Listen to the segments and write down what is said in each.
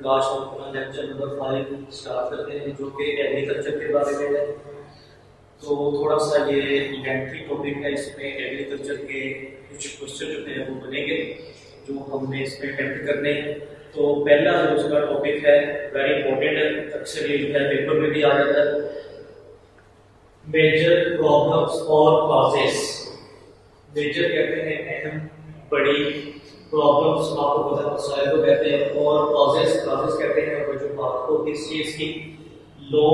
आज हम अपना लेक्चर नंबर 5 स्टार्ट करते हैं जो कि एग्रीकल्चर के बारे में है। तो थोड़ा सा ये इलेमेंट्री टॉपिक है, इसमें एग्रीकल्चर के कुछ क्वेश्चन जो है वो बनेंगे जो हमने इसमें अटेम्प्ट करने हैं। तो पहला जो इसका टॉपिक है वेरी इंपॉर्टेंट है, अक्सर ये जो है पेपर में भी आ जाता है, मेजर प्रॉब्लम्स और कॉजेस। मेजर कहते हैं अहम, बड़ी, प्रॉब्लम्स आपको पता है मसाइल को कहते हैं, और कॉजेस कहते हैं वजूहात को किस चीज की। लो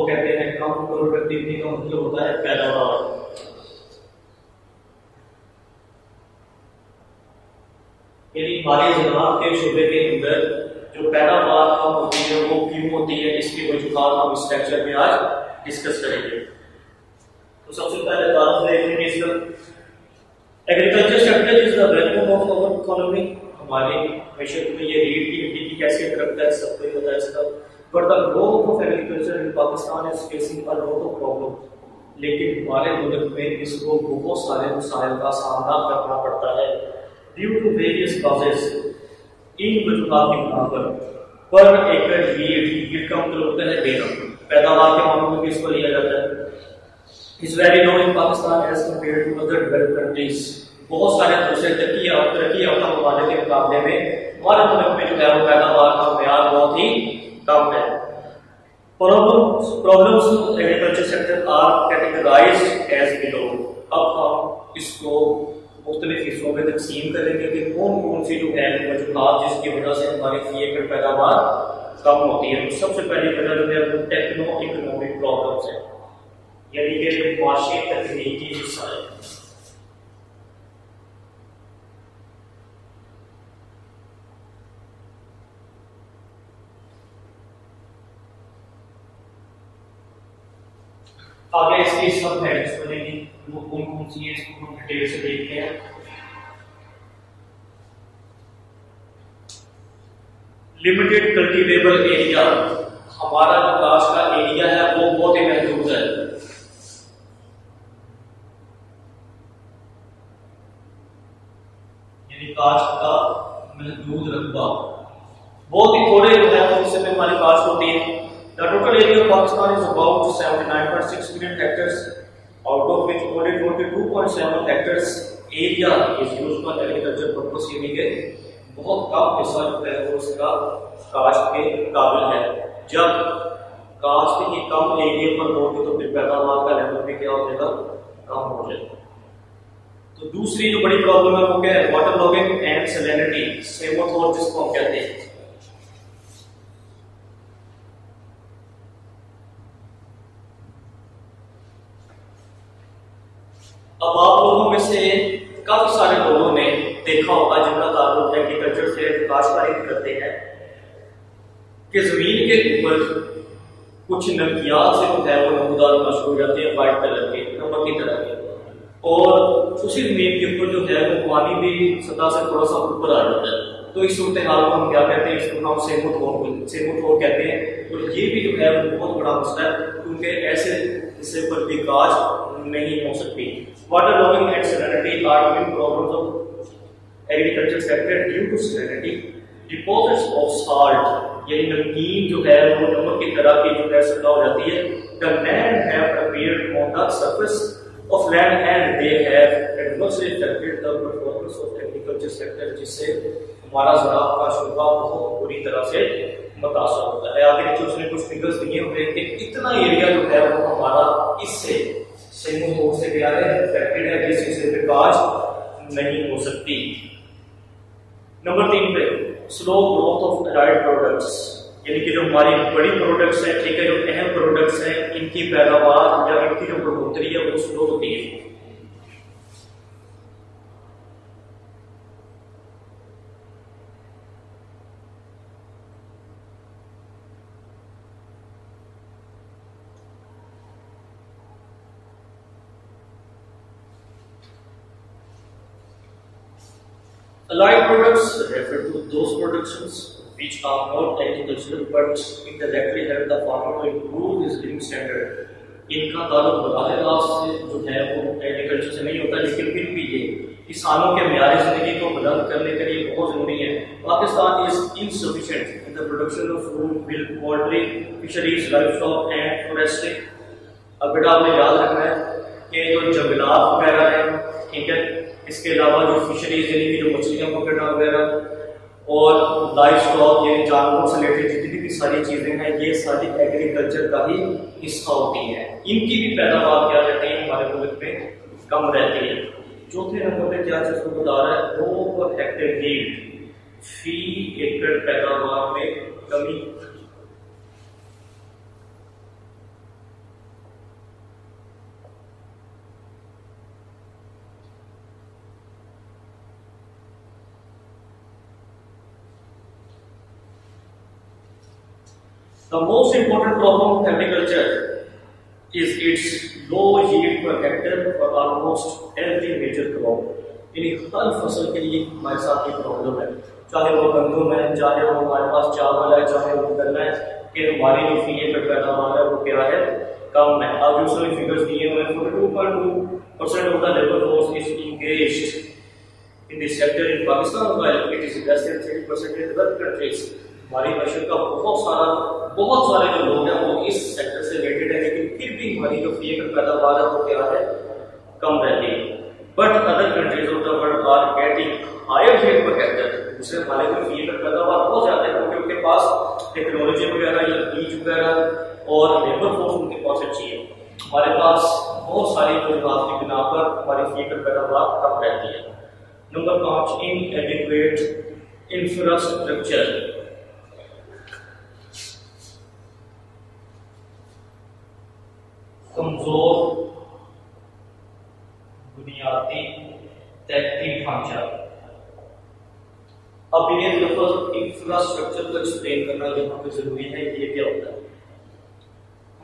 कहते हैं कम प्रोडक्टिविटी का मतलब होता है पैदावार। यानी हमारे ज़राअत के शोबे के अंदर जो पैदावार कम होती है वो क्यों होती है, इसकी वजूहात हम इस लेक्चर में आज डिस्कस करेंगे। तो सबसे पहले बात करेंगे इसका agriculture sector is the backbone of our economy. हमारी मैशत में ये रीढ़ की हड्डी की हैसियत रखता है, सबको पता है इसका। But the growth of agriculture in Pakistan is facing a lot of problem. लेकिन हमारे मुल्क में इसको बहुत सारे मसाइल का सामना करना पड़ता है ड्यू टू वेरियस कॉजेस। इन वजूहात की बिना पर एकड़ यील्ड का मतलब होता है देना, पैदावार के मामले में इसको लिया जाता है। Is very low in Pakistan as compared to other developed countries. बहुत सारे दूसरे तरक्की याफ्ता ममालिक के मुकाबले में हमारे मुल्क में जो है वो पैदावार का मेयार बहुत ही कम है। Problems agriculture sector are categorized as below. अब हम इसको मुख्तलिफ हिस्सों में तकसीम करेंगे कि कौन कौन सी जो है वजूहात जिसकी वजह से हमारी फी एकड़ पैदावार कम होती है। तो सबसे पहली वजह जो है वो टेक्नो इकोनॉमिक प्रॉब्लम्स है, यानी कि माशी तकनीकी मसाइल। आगे इसकी सब हेडिंग्स बनेगी, वो कौन सी है इसको हम डिटेल से देखते हैं। लिमिटेड कल्टीवेबल एरिया, हमारा जो काश का एरिया है वो बहुत ही महदूद है। यानी काश्त का महदूद रकबा, बहुत ही थोड़े जो है उससे में हमारी काश्त होती है। The total area of Pakistan is about 79.6 million hectares, out of which only 22.7 hectares area is used for agriculture purpose। यानी कि बहुत कम हिस्सा जो है वो उसका काश्त के काबिल है। जब काश्त की कम एरिया पर होगी तो फिर पैदावार का लेवल भी क्या हो जाएगा, कम हो जाएगा। तो दूसरी जो बड़ी प्रॉब्लम है वो क्या है, वाटर लॉगिंग एंड सैलिनिटी, सेमोथोर जिसको हम कहते हैं। अब आप लोगों में से काफी सारे लोगों ने देखा होगा जिनका ताल्लुक एग्रीकल्चर से काश्तकारी करते हैं कि जमीन के ऊपर कुछ नमकियात से जो है वो नमूदार शुरू हो जाते हैं, व्हाइट कलर के नमक की तरह के, और उसी जमीन के ऊपर जो है वो पानी भी सतह से थोड़ा सा ऊपर आ जाता है। तो इस सूरत हाल को हम क्या कहते हैं, इसको हम सेमोथोर कहते हैं। तो ये भी जो है वो बहुत बड़ा मसला है क्योंकि ऐसे हिस्से पर भी काश्त नहीं हो सकती। Water logging and salinity are main problems of agriculture sector due to salinity. Deposits of salt, यानी नमकीन जो है वो नमक की तरह की जो है सतह हो जाती है। The land have appeared on the surface of land and they have adversely affected the performance of agriculture sector, जिससे हमारा ज़राअत का शोबा बहुत बुरी तरह से मुतासर होता है। आगे नीचे उसने कुछ फिगर्स दिए हुए कि इतना एरिया जो है वो हमारा इससे सेमोथोर से क्या है, अफेक्टेड है, जिस हिस्से पे काश्त नहीं हो सकती। नंबर 3 पे slow growth of arid products, यानी कि जो हमारी बड़ी प्रोडक्ट्स हैं, ठीक है, जो अहम प्रोडक्ट्स हैं, इनकी पैदावार या इनकी जो बढ़ोतरी है वो स्लो होती है। Allied products refer to those productions which are not agricultural but indirectly help the farmer to improve his living standard। इनका ताल्लुक बराह रास्त से जो है वो एग्रीकल्चर से नहीं होता, लेकिन फिर भी ये किसानों के मेयार जिंदगी को बुलंद करने के लिए बहुत जरूरी है। Pakistan is insufficient the production of food, milk, poultry, fisheries, livestock and forestry. अब बेटा आपने याद रखना है कि जो जंगलात वगैरह हैं, ठीक है, इसके अलावा जो फिशरीज यानी कि जो मछलियां पकड़ना वगैरह और लाइव स्टॉक यानी जानवरों से रिलेटेड जितनी भी सारी चीजें हैं, ये सारी एग्रीकल्चर का ही हिस्सा होती हैं। इनकी भी पैदावार क्या रहती है हमारे मुल्क में कम रहती है। चौथे नंबर पे क्या चीज को बता रहा है, 2 पर हेक्टेयर यील्ड, फी एकड़ पैदावार में कमी। The most important problem of agriculture is its low yield per hectare for almost every major crop. यानी हर फसल के लिए हमारे साथ ये प्रॉब्लम है, चाहे वो गंदम है, चाहे वो हमारे पास चावल है, चाहे वो गन्ना है, कि हमारी जो फी एकड़ पैदावार है वो क्या है, कम है। अब दूसरे फिगर्स दिए हुए हैं, 42.2% of the labor force is engaged in this sector in Pakistan, while it is less than 30% in other countries. हमारी मैशर का बहुत सारे जो लोग हैं वो इस सेक्टर से रिलेटेड है, लेकिन फिर भी हमारी जो फी एकड़ पैदावार है वो क्या है, कम रहती है। But other countries of the world are getting higher rate per hectare. दूसरे हमारे जो फी एकड़ पैदावार बहुत ज्यादा है क्योंकि उनके पास टेक्नोलॉजी वगैरह या बीज वगैरह और लेबर फोर्स उनके पास अच्छी है। हमारे पास बहुत सारी वजूहात की बिना पर हमारी फी एकड़ पैदावार कम रहती है। Number 5, इनएडिक्वेट infrastructure. कमजोर बुनियादी तहती ढांचा। अब ये लफ्ज इंफ्रास्ट्रक्चर को एक्सप्लेन करना यहाँ पे जरूरी है। ये क्या होता है,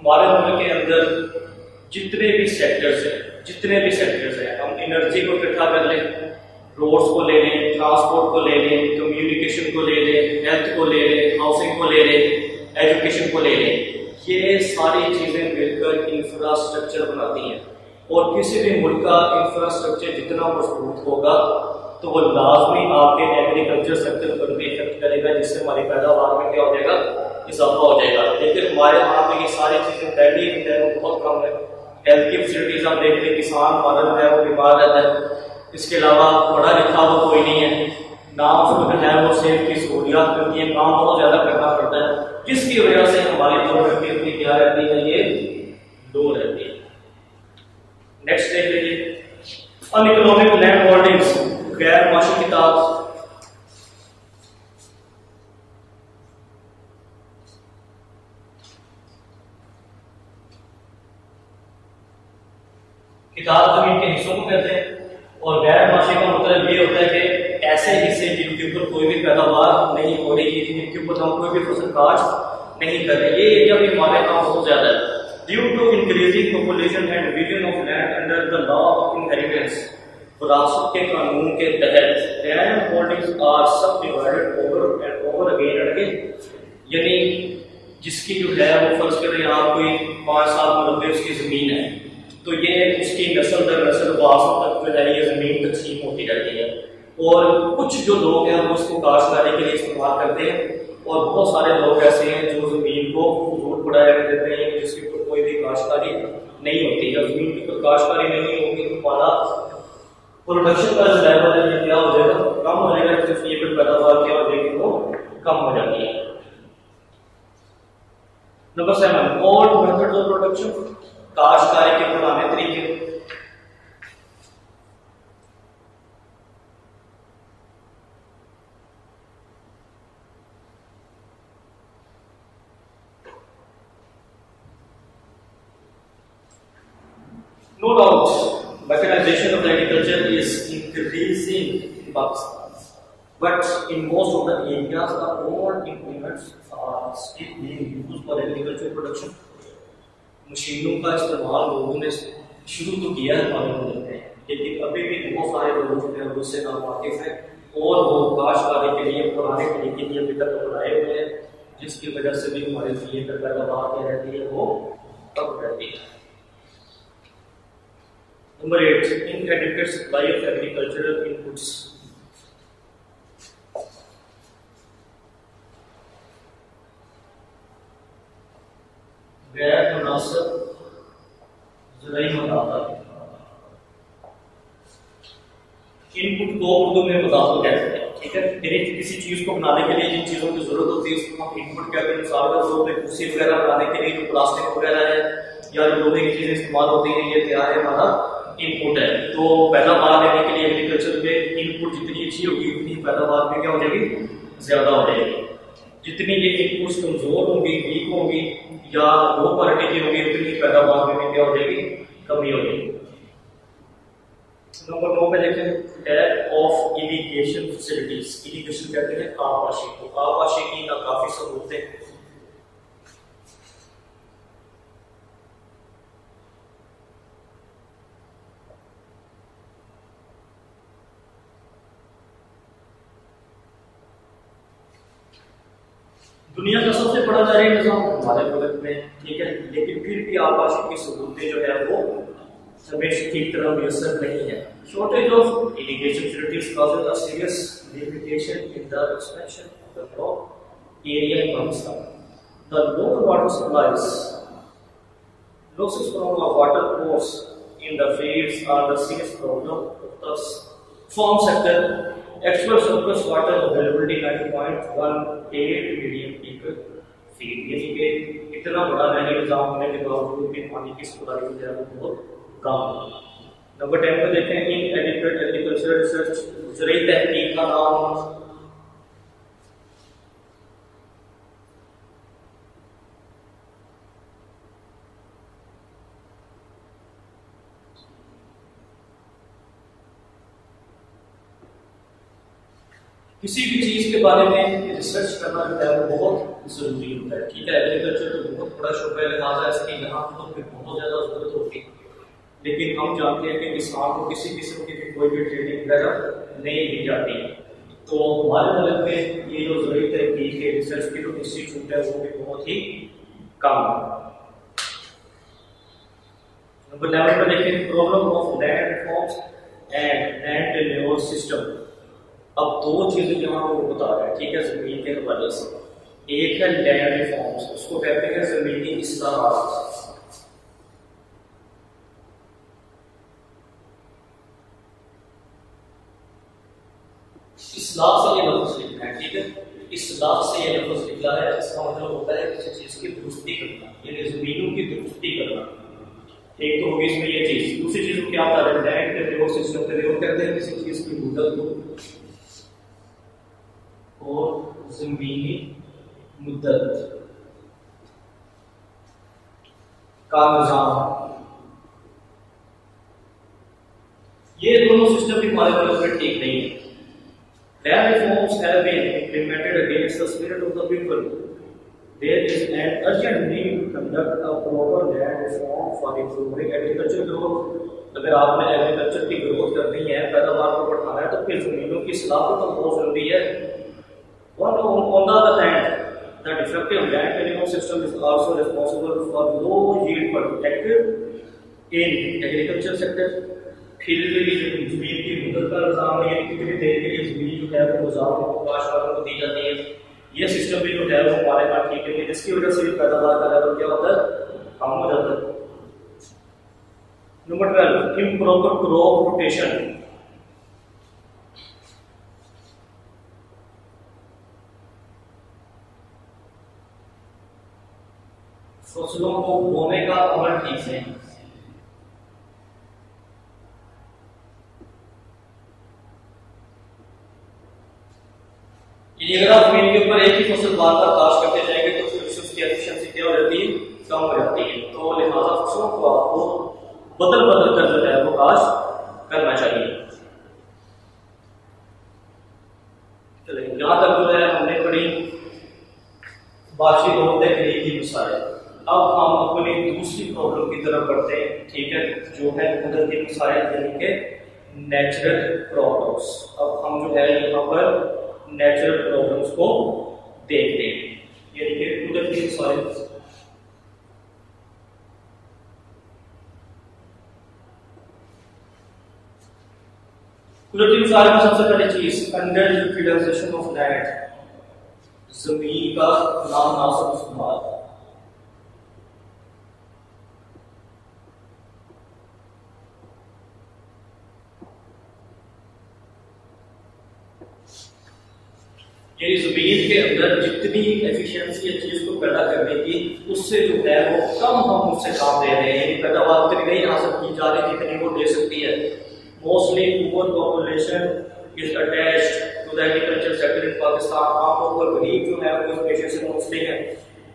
हमारे मुल्क के अंदर जितने भी सेक्टर्स हैं, हम एनर्जी को इकट्ठा कर लें, रोड्स को ले लें, ट्रांसपोर्ट को ले लें, कम्युनिकेशन को ले लें, हेल्थ को ले लें, हाउसिंग को ले लें, एजुकेशन को ले लें, ये सारी चीजें मिलकर इंफ्रास्ट्रक्चर बनाती हैं। और किसी भी मुल्क का इंफ्रास्ट्रक्चर जितना मजबूत होगा तो वो लाजमी आपके एग्रीकल्चर सेक्टर पर भी इफेक्ट करेगा, जिससे हमारी पैदावार में क्या हो जाएगा, इजाफा हो जाएगा। लेकिन हमारे यहाँ पे ये सारी चीजें पहले ही है वो बहुत कम है। हेल्थ की फैसिलिटीज आप देख लें, किसान हमारा जो है वो बीमार रहता है, इसके अलावा पढ़ा लिखा हुआ कोई नहीं है, नाम जो है वो सेहत की सहूलियात करती है, काम बहुत ज्यादा करना पड़ता है, जिसकी वजह से हमारी प्रोडक्टिविटी क्या रहती है, ये लो रहती है। नेक्स्ट देख लीजिए, अनइकोनॉमिक लैंड होल्डिंग्स, गैर माशी किताब। किताब जमीन के हिस्सों को कहते हैं, और गैर माशी का मतलब ये होता है कि ऐसे हिस्से जिनके ऊपर कोई भी पैदावार नहीं हो रही, जिनके ऊपर हम कोई भी फसल काश्त नहीं कर रहे। ये एरिया भी हमारे यहाँ बहुत ज्यादा है। Due to increasing population and division of land under the law of inheritance, विरासत के कानून के तहत land holdings are subdivided over and over again and again. यानी जिसकी जो है वो फर्ज करें आप कोई 5 साल मुरब्बे उसकी जमीन है, तो ये उसकी नस्ल दर नस्ल वारसों तक जो है ये जमीन तकसीम होती रहती है। और कुछ जो लोग हैं वो उसको काश्तकारी के लिए इस्तेमाल करते हैं, और बहुत सारे लोग ऐसे हैं जो जमीन को फजूल पड़ा रहने देते हैं, जिसके ऊपर कोई भी काश्तकारी नहीं होती। जब जमीन की ऊपर काश्तकारी नहीं होगी तो हमारा प्रोडक्शन का जो लेवल है क्या हो जाएगा, कम हो जाएगा, जिससे ये पैदावार क्या हो जाएगी वो कम हो जाती है। Number 7, old methods of production, काश्तकारी के पुराने तरीके। No doubt, mechanization of agriculture is increasing in Pakistan, but in most of the areas, the old implements are still being used for agricultural production. मशीनों का इस्तेमाल लोगों ने शुरू तो किया है हमारे मुल्क में, लेकिन अभी भी बहुत सारे लोग जो है उससे नावाकिफ हैं और वो काश्तकारी के लिए पुराने तरीके की अभी तक अपनाए हुए हैं, जिसकी वजह से भी हमारे लिए पैदावार क्या रहती है वो कम रहती है। Number 8, inadequate supply of agricultural inputs। गैर मुनासिब ज़राई मदाखलत। इनपुट को उर्दू में मुदाखलत कहते हैं, ठीक है। यानी किसी चीज को बनाने के लिए जिन चीजों की जरूरत होती है उसको हम इनपुट कहते हैं। मिसाल के तौर पे कुर्सी वगैरह बनाने के लिए जो प्लास्टिक वगैरह है या जो लोहे की चीजें इस्तेमाल होती हैं, ये क्या है, हमारा इनपुट है। तो पैदावार लेने के लिए एग्रीकल्चर में इनपुट जितनी अच्छी होगी उतनी पैदावार में क्या हो जाएगी, ज्यादा हो जाएगी। जितनी ये इनपुट्स कमजोर होंगी, वीक होंगी या लो क्वालिटी की होगी, उतनी पैदावार में क्या हो जाएगी, कमी हो जाएगी। नंबर 9 पे देखें, lack of irrigation facilities. Irrigation कहते हैं आबपाशी को। आबपाशी की ना काफी सहूलतें, दुनिया का सबसे बड़ा जारी निजाम हमारे मुल्क में, ठीक है, लेकिन फिर भी आबपाशी की सहूलतें जो है वो हमें ठीक तरह मुयसर नहीं है। Shortage of irrigation facilities causes a serious limitation in the expansion of the crop area in Pakistan. The local water supplies, losses from a water course in the fields are the serious problem of the farm sector. Actual surplus water availability 9.18 million people feet. यानी कि इतना बड़ा मैंने निजाम होने के बावजूद भी पानी की सप्लाई जो है वो बहुत कम। नंबर 10 पे देखें, इन एडिक्वेट एग्रीकल्चर रिसर्च, ज़राई तहकीक का नाम किसी भी चीज के बारे में रिसर्च करना जो है वो बहुत जरूरी होता है, ठीक है। एग्रीकल्चर तो बहुत बड़ा शुबा है, लिहाजा इसकी यहाँ तो बहुत ज्यादा जरूरत होती है, लेकिन हम जानते हैं कि किसान को किसी किस्म की कोई भी ट्रेनिंग वगैरह नहीं दी जाती है। तो हमारे मुल्क में ये जो ज़राई तहकीक है, रिसर्च की जो इंस्टीट्यूट है वो भी बहुत ही कम है। नंबर 11 पर देखें, problem of land reforms and land tenure system. अब दो चीजें यहाँ वो बता रहा है, ठीक है, जमीन के हवाले से। एक है लैंड रिफॉर्म्स, उसको कहते हैं जमीनी इस्लाहात। इस्लाह से ये लफ्ज़ लिखना है, ठीक है, इस्लाह से ये लफ्ज़ निकला है, इसका मतलब होता है किसी चीज की दुरुस्ती करना, यानी जमीनों की दुरुस्ती करना। एक तो होगी इसमें ये चीज, दूसरी चीज को क्या बता रहे हैं, लैंड टेन्योर सिस्टम कहते हैं किसी चीज की मुद्दत को और जमीनी मुद्दत का निजाम। ये दोनों सिस्टम भी हमारे मुल्क में ठीक नहीं है। Land reforms have been implemented against the spirit of the people. There is an urgent need to conduct a proper land reform for improving agriculture growth. अगर आपने एग्रीकल्चर की ग्रोथ करनी है, पैदावार को बढ़ाना है, तो फिर जमीनों की इस्लाह तो बहुत जरूरी है। On the other hand, the defective land tenure system is also responsible for low yield protected in agriculture sector. फिर जमीन की मुद्दत का निजाम है, कितनी देर के लिए जमीन जो है वो मुजाफिर को काश्तकारों को दी जाती है, ये सिस्टम भी जो है वो हमारे यहाँ ठीक है, जिसकी वजह से भी पैदावार का लेवल क्या होता है, कम हो जाता है। Number 12, improper crop rotation. फसलों को बोने का अमल ठीक से, अगर आप जमीन के ऊपर एक ही फसल बार बार काश्त करते जाएंगे तो फिर उसकी एफिशिएंसी क्या हो जाती है, कम हो जाती है। तो लिहाजा फसलों को आपको बदल बदल कर जो है वो काश्त करना चाहिए। चलिए, यहाँ तक जो है हमने पढ़ी बारिशी दौर तकनीक की मिसालें। अब हम अपनी दूसरी प्रॉब्लम की तरफ बढ़ते हैं, ठीक है, जो है कुदरती मसाइल यानी कि नेचुरल प्रॉब्लम्स। अब हम जो है यहाँ पर नेचुरल प्रॉब्लम्स को देखते हैं, यानी कि कुदरती मसाइल। कुदरती मसाइल में सबसे पहली चीज अंडर यूटिलाइजेशन ऑफ लैंड, जमीन का नामुनासिब इस्तेमाल। यानी जमीन के अंदर जितनी एफिशिएंसी है चीज को पैदा करने की, उससे जो है वो कम हम उससे काम दे रहे हैं, यानी पैदावार उतनी नहीं हासिल की जा रही जितनी वो दे सकती है। Mostly poor population is attached to the agriculture sector in Pakistan. आमतौर पर गरीब जो है वो इस पेशे से मुंसलिक है।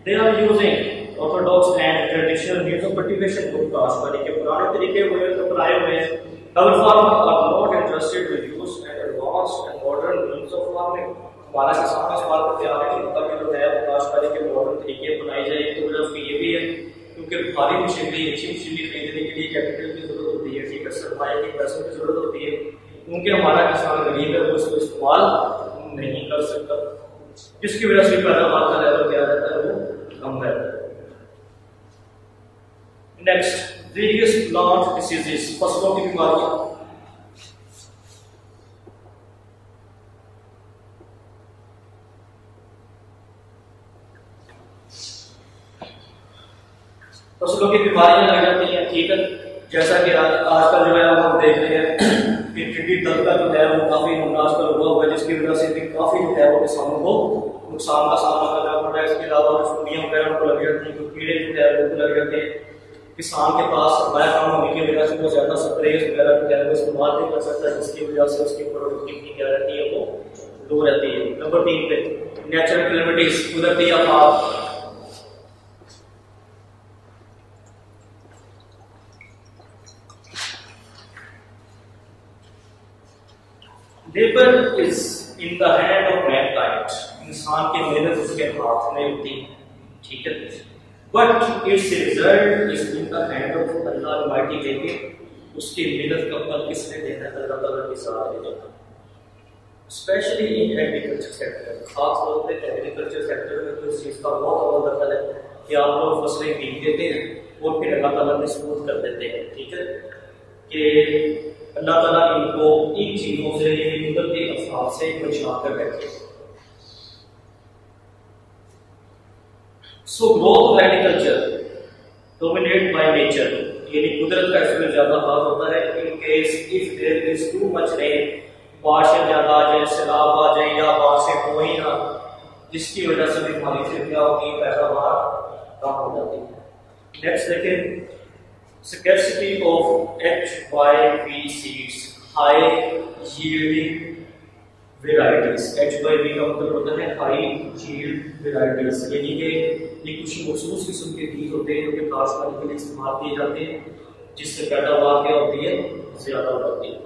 They are using orthodox and traditional means of cultivation को काश्तकारी के पुराने तरीके वो अपनाए हुए हैं। Our farmers are not interested to use an advanced and modern means of farming. हमारा किसान इस बात पर ध्यान नहीं होता कि जो है वो काश्तकारी के मॉडर्न तरीके अपनाए जाए। तो वजह उसकी ये भी है क्योंकि भारी मशीनरी, अच्छी मशीनरी खरीदने के लिए कैपिटल की जरूरत होती है, ठीक है, सरमाए की पैसों की जरूरत होती है, क्योंकि हमारा किसान गरीब है, वो इसको इस्तेमाल नहीं कर सकता, जिसकी वजह से पैदावार का लेवल क्या रहता है वो कम रहता है। नेक्स्ट, वेरियस प्लांट डिसीजेस, फसलों की बीमारियां। फसलों की बीमारियां लग जाती हैं, ठीक है, जैसा कि आजकल जो है हम देख रहे हैं कि टिड्डी दल का जो है वो काफी आजकल हुआ हुआ है, जिसकी वजह से भी काफी जो है वो किसानों को नुकसान का सामना करना पड़ रहा है। इसके अलावा चूड़ियां वगैरह को लग जाती हैं, कीड़े जो है वो लग जाते हैं। किसान के पास सरमाया कम होने की वजह से वो ज्यादा स्प्रे वगैरह जो है वो इस्तेमाल नहीं कर सकता, जिसकी वजह से उसकी प्रोडक्टिविटी क्या रहती है वो लो रहती है। नंबर 3 पे नेचुरल कैलेमिटीज, कुदरती आफात। Labour is in the hand of mankind, इंसान की मेहनत उसके हाथ में होती है, ठीक है, but it's result is in the hand of Allah Almighty. लेकिन उसकी मेहनत का फल किसने देना है? अल्लाह ताला के साथ देना। स्पेशली इन एग्रीकल्चर सेक्टर, खास तौर पे एग्रीकल्चर सेक्टर में तो इस चीज का बहुत बड़ा दखल है कि आप लोग फसलें बीज देते हैं और फिर अल्लाह ताला डिस्पोज कर देते हैं, ठीक है, कि अल्लाह ताला इनको इन चीजों से, कुदरती आफात से बचा कर रखे। So growth of agriculture dominated by nature, यानी कुदरत का इसमें ज्यादा हाथ होता है। In case if there is too much rain, बारिशें ज्यादा आ जाए, सैलाब आ जाए या बारिशें हो ही ना, जिसकी वजह से भी पानी से क्या होती है, पैदावार कम हो जाती है। नेक्स्ट देखें, scarcity of HYV seeds, high yielding varieties। HYV का मतलब होता है हाई यील्ड वेराइटीज, यानी कि ये कुछ मखसूस किस्म के बीज होते हैं जो कि काश्तकारी के लिए इस्तेमाल किए जाते हैं, जिससे पैदावार क्या होती है, ज्यादा हो जाती है।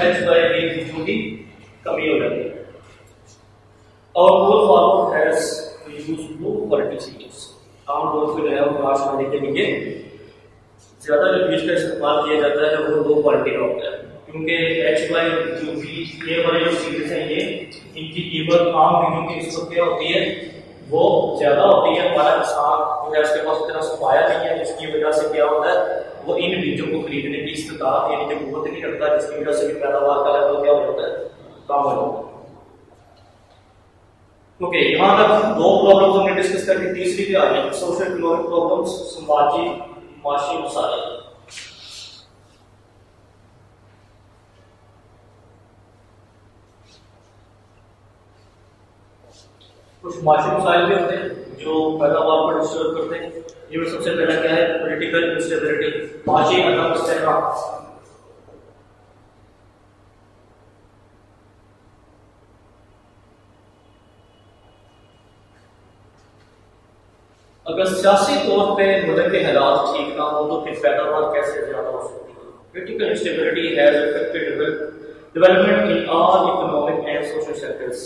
HYV की कमी हो जाती है। और poor farmer has use low quality seeds, आमतौर पर जो है वो काश्तकारी के लिए ज्यादा जो बीज का इस्तेमाल किया जाता है वो लो क्वालिटी का होता है, क्योंकि HYV ये वाले जो सीड्स हैं ये इनकी कीमत आम बीजों की निस्बत क्या होती है, वो ज्यादा होती है। हमारा किसान जो है उसके पास इतना सफाया नहीं है, जिसकी वजह से क्या होता है वो इन बीजों को खरीदने की इस्तेताअत यानी कि कुव्वत नहीं रखता, जिसकी वजह से भी पैदावार का लेवल क्या हो जाता है, कम हो जाता है। ओके, यहाँ तक 2 प्रॉब्लम्स हमने डिस्कस कर ली। तीसरी भी आ गई, सोशल इकोनॉमिक प्रॉब्लम्स, समाजी माशी मसाइल। कुछ माशी मसाइल भी होते हैं जो पैदावार को डिस्टर्ब करते हैं। ये सबसे पहला क्या है, पॉलिटिकल इंस्टेबिलिटी, माशी अदम इस्तेहकाम। अगर सियासी तौर पे मुल्क के हालात ठीक ना हो तो फिर पैदावार कैसे ज्यादा हो सकती है। Political instability has affected development in all economic and social sectors.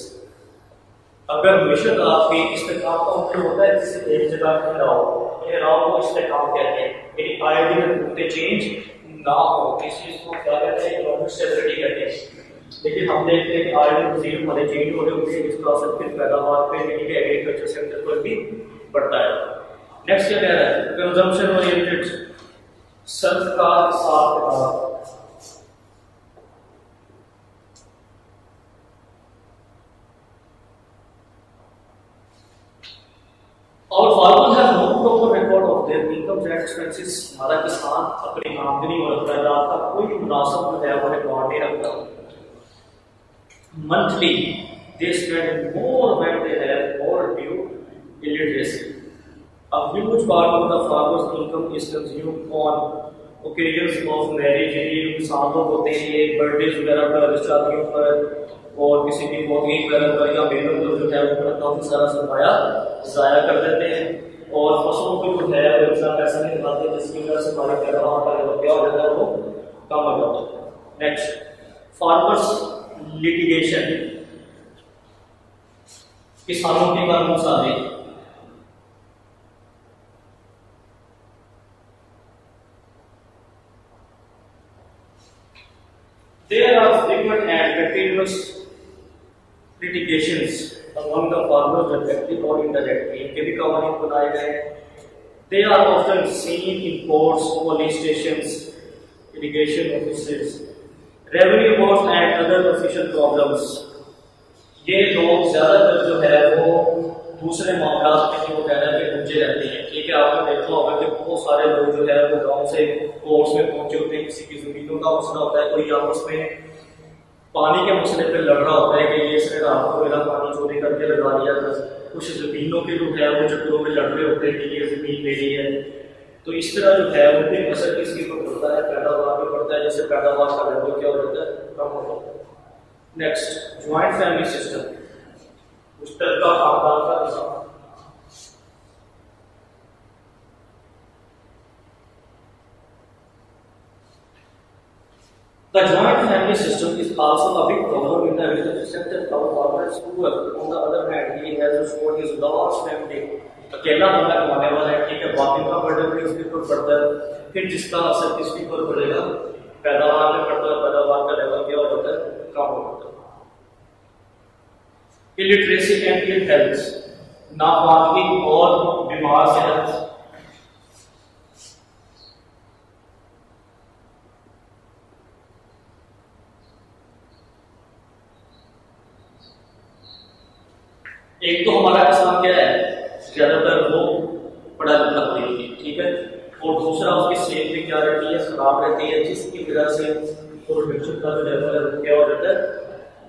अगर मिशन आपकी इस्तेकाम का मतलब होता है जिससे एक जगह ठहराव को इस्तेकाम कहते हैं, यानी आइडियल रुकते चेंज ना हो, इस चीज को क्या कहते हैं, इकोनॉमिक स्टेबिलिटी कहते हैं। लेकिन हम देखते हैं कि आइडियल वजीर हमारे चेंज हो रहे होते हैं, जिसका असर फिर पैदावार पे यानी कि एग्रीकल्चर सेक्टर पर भी पड़ता है। नेक्स्ट क्या कह रहा है, कंजम्पशन ओरिएंटेड सर्फ का हिसाब। Of their incomes and expenses, हमारा किसान अपनी आमदनी और पैदावार का कोई मुनासिब जो है वो रिकॉर्ड नहीं रखता। Monthly they spend more when they have more due illiteracy. A huge part of the farmer's income is consumed on occasions of marriage, यानी शादियों होते हैं, बर्थडेज वगैरह पर, शादियों पर और किसी की मौतगी वगैरह पर या मेलों पर जो है वो काफी सारा सरमाया जाया कर देते हैं और फसलों को जो है वो इतना पैसा नहीं लगाते जिसकी वजह से हमारे पैदावार का लेवल क्या हो जाता है वो कम हो जाता है। नेक्स्ट, फार्मर्स लिटिगेशन, किसानों की कानून साजी। There are frequent and continuous litigations among the farmers directly or indirectly. इनके भी कानून बनाए गए हैं। They are often seen in courts, police stations, irrigation offices, revenue boards and other official problems. ये लोग ज्यादातर जो है वो दूसरे मामला में वगैरह के पहुंचे रहते हैं। ठीक है, आपने देखा होगा कि बहुत सारे लोग जो है वो गांव से कोर्ट्स में पहुंचे होते हैं, किसी की जमीनों का मसला होता है, कोई आपस में पानी के मसले पर लड़ रहा होता है कि ये इसने रात को मेरा पानी चोरी करके लगा दिया था, कुछ जमीनों के जो है वो चक्करों में लड़ रहे होते हैं कि ये जमीन मेरी है। तो इस तरह जो है वो भी असर किसके ऊपर पड़ता है, पैदावार में पड़ता है, जैसे पैदावार का लेवल क्या हो जाता है, कम हो जाता है। नेक्स्ट, ज्वाइंट फैमिली सिस्टम, मुश्तरका खानदान का निज़ाम। The joint family system is also a big problem in the religious sector. Our father is poor. On the other hand, he has to support his large family. अकेला बंदा कमाने वाला है, ठीक है, बाकी का बर्डन भी उसके ऊपर पड़ता है। फिर जिसका असर किसके ऊपर पड़ेगा, पैदावार में पड़ता है, पैदावार का लेवल क्या हो जाता है, कम हो जाता है। इलिटरेसी एंड इल हेल्थ, नापाकी और बीमार सेहत। एक तो हमारा किसान क्या है, ज्यादातर वो पढ़ा लिखा होती है, ठीक है, और दूसरा उसकी सेहत भी क्या रहती है, खराब रहती है, जिसकी वजह से प्रोडक्शन का जो लेवल है क्या हो जाता है,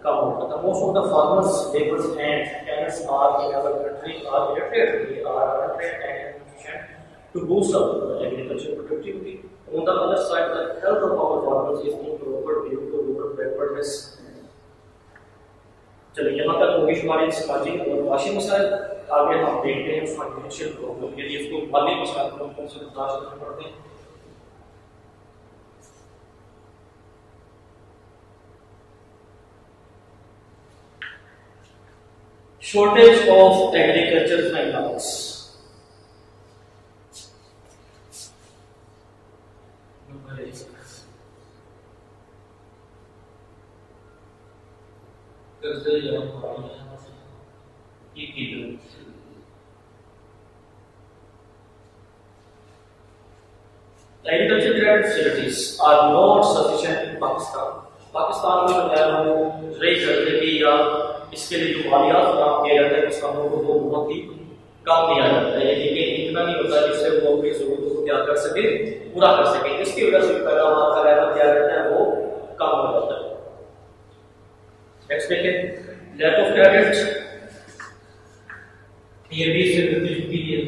कम हो जाता है। Most of the farmers labours and tenants are in our country are illiterate, we are untrained and inefficient to boost up agriculture productivity. On the other side, the health of our farmers is improved due to rural backwardness. चलिए, यहाँ तक होगी हमारे समाजी और माशी मसाइल। आगे हम देखते हैं फाइनेंशियल प्रॉब्लम, यदि इसको माली मसाइल को कौन से बर्दाश्त करने पड़ते हैं। Shortage of agriculture finance, agriculture grade facilities are not sufficient in Pakistan. Pakistan में जो है वो रही करके या इसके लिए जो मालियात फराहम किया जाता है किसानों को वो बहुत ही कम दिया जाता है, लेकिन इतना नहीं होता जिससे वो अपनी जरूरतों को क्या कर सके, पूरा कर सके। इसकी वजह से पैदावार का लेवल क्या रहता है, वो कम हो जाता है। नेक्स्ट देखें, लैक ऑफ क्रेडिट, ये भी इससे मिलती जुलती है।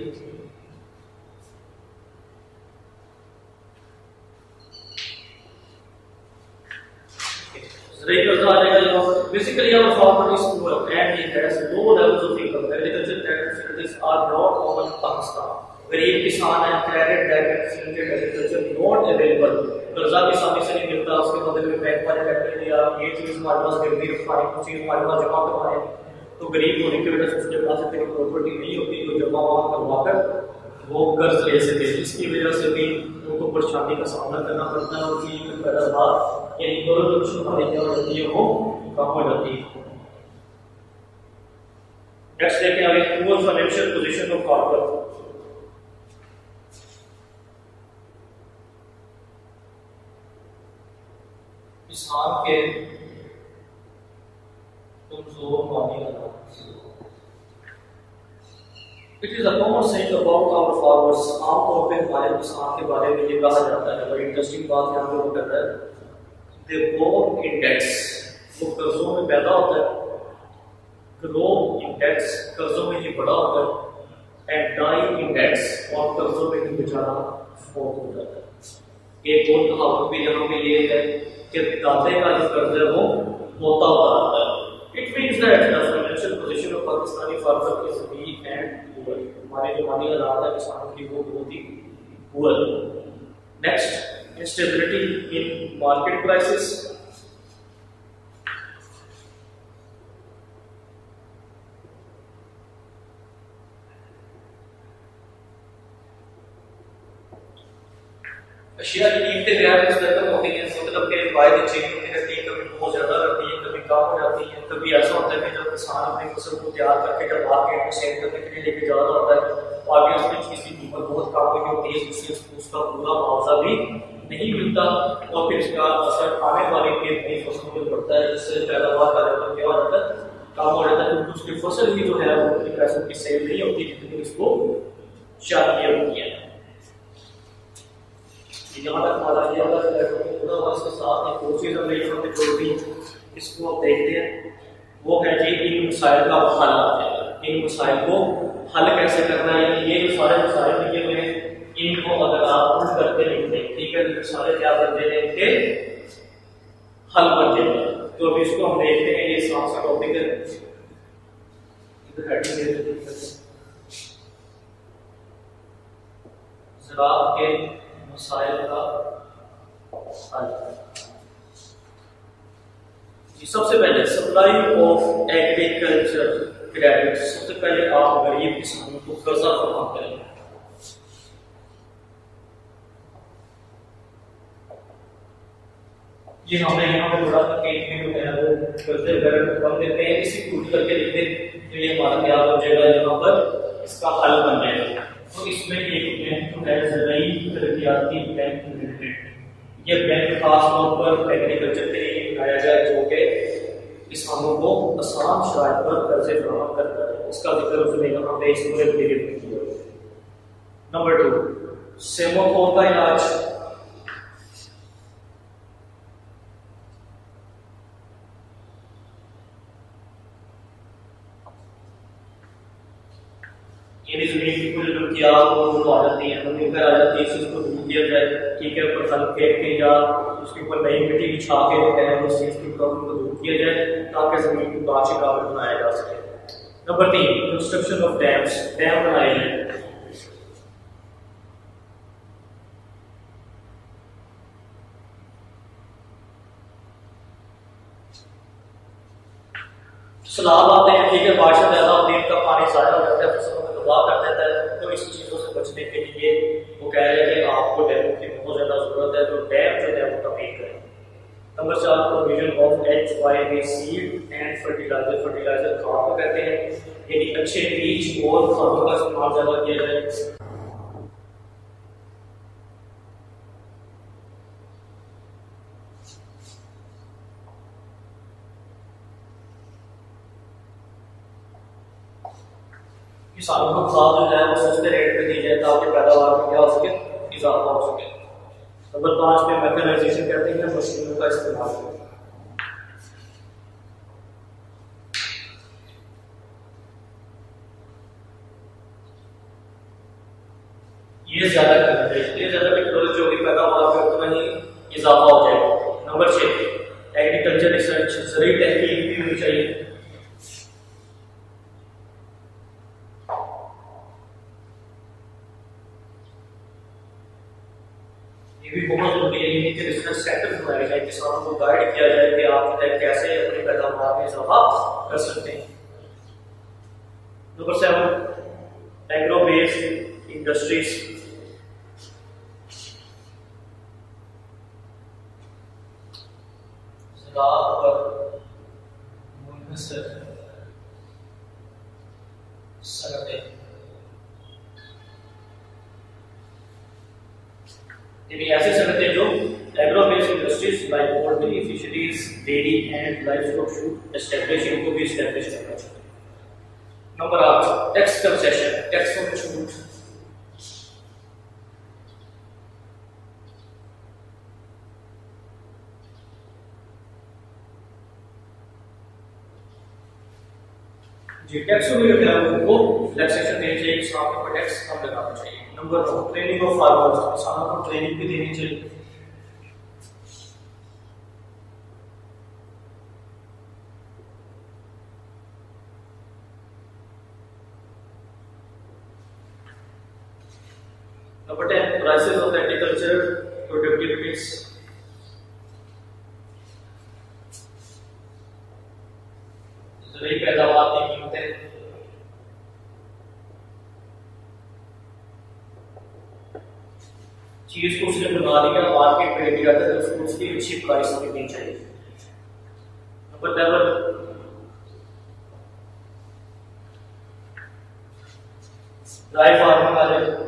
Basically, our farmer is poor and he has low levels of income. Agricultural credit facilities are not common in Pakistan. गरीब किसान है, credit debit facility agriculture not available. कर्जा भी आसानी से नहीं मिलता, उसके बदले में बैंक वाले कहते हैं यार ये चीज हमारे पास गिरवी रखवानी, कुछ चीज हमारे पास जमा करवाएं। तो गरीब होने की वजह से उसके पास इतनी प्रॉपर्टी नहीं होती जो जमा वहां करवाकर वो कर्ज ले सके, जिसकी वजह से भी उनको परेशानी का सामना करना पड़ता है और उनकी पैदावार यानी प्रोडक्शन हमारी क्या होती है वो कम हो जाती है। नेक्स्ट देखते हैं अभी poor financial position of farmer. किसान के कमजोर मानी हालात, it is a common saying about our farmers. आमतौर पे हमारे किसान के बारे में ये कहा जाता है, बड़ी इंटरेस्टिंग बात यहाँ पे वो करता है, दे बोर्न इन डेट्स, वो कर्जों में पैदा होता है, ग्रो इन डेट्स, कर्जों में ही बड़ा होता है, एंड डाई इन डेट्स, और कर्जों में ही बेचारा फौत हो जाता है। एक और कहावत भी यहाँ पे ये है कि दादे का जो कर्ज है वो मोता उतारता है। It means that the financial position of Pakistani farmer is weak and poor. हमारे जो माली हालात है किसानों की वो बहुत ही poor। Next, instability in market prices। अशिया की कीमतें गैर मुस्तकिल होती हैं, मतलब के वायदे चेंज होती रहती है, कभी बहुत ज्यादा रहती है, कभी कम हो जाती है। कभी ऐसा होता है कि जब किसान अपनी फसल को तैयार करके जब मार्केट में सेल करने के लिए लेके जा रहा होता है तो आगे उसमें चीज की कीमत बहुत कम हुई होती है, जिससे उसका पूरा मुआवजा भी नहीं मिलता और फिर इसका असर आने वाले के नई फसलों पर पड़ता है, जिससे पैदावार का लेवल क्या हो जाता है, कम हो जाता है, क्योंकि उसकी फसल ही जो है वो उतनी पैसों की सेल नहीं होती जितनी उसको चाहिए होती है। यहाँ तक हमारा ये वाला इसके साथ एक और चीज हमने यहाँ पे जोड़ दी, इसको आप देखते हैं, वो है जी इन मसाइल का हल। इन मसाइल को हल कैसे करना है, यानी ये जो सारे मसाइल दिए हुए हैं इनको अगर आप उल्ट करके लिख दें, ठीक है, तो सारे क्या बन जाएंगे, इनके हल बन जाएंगे। तो अभी इसको हम देखते हैं, ये साफ सा टॉपिक है, ज़राअत के मसाइल का हल। सबसे पहले सप्लाई ऑफ एग्रीकल्चर क्रेडिट, सबसे पहले आप गरीब किसानों को कर्जा फराहम करें। ये हमने यहाँ पे थोड़ा सा केक में जो है वो कर्जे वगैरह कम देते हैं, इसी को उल्ट करके लिख दें तो ये हमारा क्या हो जाएगा, यहाँ पर इसका हल बन जाएगा। तो इसमें एक बैंक जो है ज़राई तरक्कियाती बैंक लिमिटेड, ये बैंक खास तौर पर एग्रीकल्चर के लिए बनाया जाए जो कि किसानों को आसान शराइत पर कर्जे फराहम करता है। इसका जिक्र उसने यहाँ पे इस पूरे पीरियड में किया। नंबर 2, सेमाफोर का इलाज। ये जमीन की कुछ क्या वो आ जाती है, जमीन पर आ जाती है, उसको दूर किया जाए, ठीक है, ऊपर फल फेंक के या उसके ऊपर नई मिट्टी बिछा के जो है उस चीज की प्रॉब्लम को दूर किया जाए ताकि जमीन को काश काबिल बनाया जा सके। Number 3, construction of dams, dam बनाए जाए। सैलाब आते हैं, ठीक है, बारिश ज्यादा होती है, इनका पानी ज़्यादा हो जाता है, फसलों में तबाह कर देता है। तो इस चीज़ों से बचने के लिए वो कह रहे हैं कि आपको डैमों की बहुत ज़्यादा जरूरत है, तो डैम जो है वो कमी करें। Number 4, provision of HYV seed and fertilizer, fertilizer खाद को कहते हैं, यानी अच्छे बीज और खादों का इस्तेमाल ज़्यादा किया जाए। किसानों को खाद जो है वो सस्ते रेट पे दी जाए ताकि पैदावार में क्या हो सके, इजाफा हो सके। नंबर 5 पे मैकेनाइजेशन कहते हैं, मशीनों का इस्तेमाल। ये ज्यादा करना चाहिए, जितनी ज्यादा टेक्नोलॉजी होगी पैदावार में उतना ही इजाफा हो जाएगा। नंबर 6, एग्रीकल्चर रिसर्च, ज़रूरी तहकीक भी होनी चाहिए। ये भी बहुत जरूरी है कि रिसर्च सेंटर बनाए जाए, किसानों को गाइड किया जाए कि आप कैसे अपनी पैदावार में इजाफा कर सकते हैं। नंबर 7, एग्रो बेस्ड इंडस्ट्रीज, ज़राअत पर मुनहसर सनतें, ऐसे सनतें जो agro based industries like poultry, fisheries, dairy and livestock should establish, इनको भी एस्टैब्लिश करना चाहिए। नंबर 8 टैक्स कंसेशन, टैक्सों में छूट। जी टैक्सों में जो है वो रिलैक्सेशन देनी चाहिए, किसानों को टैक्स कम लगाना चाहिए। नंबर 9 ट्रेनिंग ऑफ फार्मर्स, किसानों को ट्रेनिंग भी देनी चाहिए। नंबर 10 प्राइसेस ऑफ एग्रीकल्चर प्रोडक्टिविटीज, जरूरी पैदावार की कीमतें। चीज को उसने बना दिया, मार्केट में दिया था, तो उसको उसकी अच्छी प्राइस देनी चाहिए। नंबर 11 ड्राई फार्मिंग आ जाए।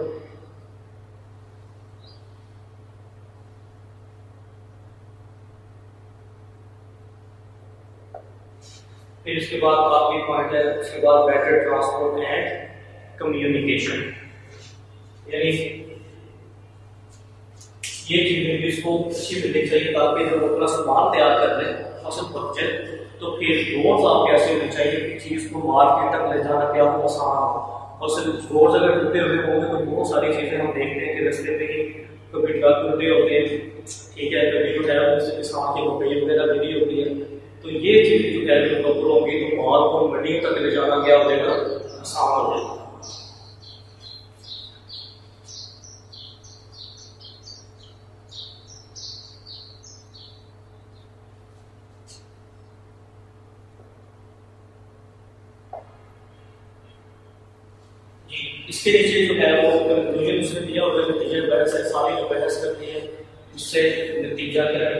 फिर इसके बाद काफी पॉइंट है, उसके बाद बेटर ट्रांसपोर्ट एंड कम्युनिकेशन, यानी ये चीजें भी इसको अच्छी मिलनी चाहिए ताकि जब अपना सामान तैयार कर ले फसल पक जाए तो फिर रोड्स आपके ऐसे होने चाहिए कि चीज को मार्केट तक ले जाना क्या हो आसान हो। और सिर्फ रोड्स अगर टूटे हुए होंगे तो बहुत सारी चीजें हम देखते हैं कि रास्ते पे ही कभी ट्रक टूटे होते हैं, ठीक है, कभी जो है उससे किसान की मकई वगैरह गिरी होती है। तो ये चीज जो है जो प्रॉपर होंगी तो माल को मंडियों तक ले जाना क्या हो जाएगा, आसान हो जाएगा। इसके नीचे जो है वो कंक्लूजन उसने दिया और नतीजे बहस है, सारी जो बहस करती है उससे नतीजा क्या है,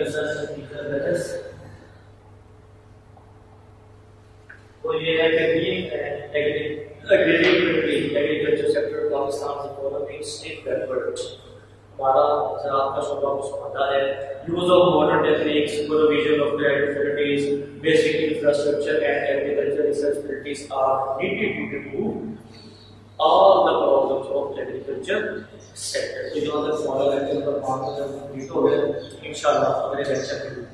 तो ये है कि एग्रीकल्चर सेक्टर पाकिस्तान हमारा ज़राअत का शोबा मुस्तहकम है। Use of modern techniques, provision of credit facilities, basic infrastructure and agriculture research facilities are needed to remove all the problems of agriculture sector. तो जो अगर सवाल है तो कंप्लीट हो गया, इंशाल्लाह अगले लेक्चर में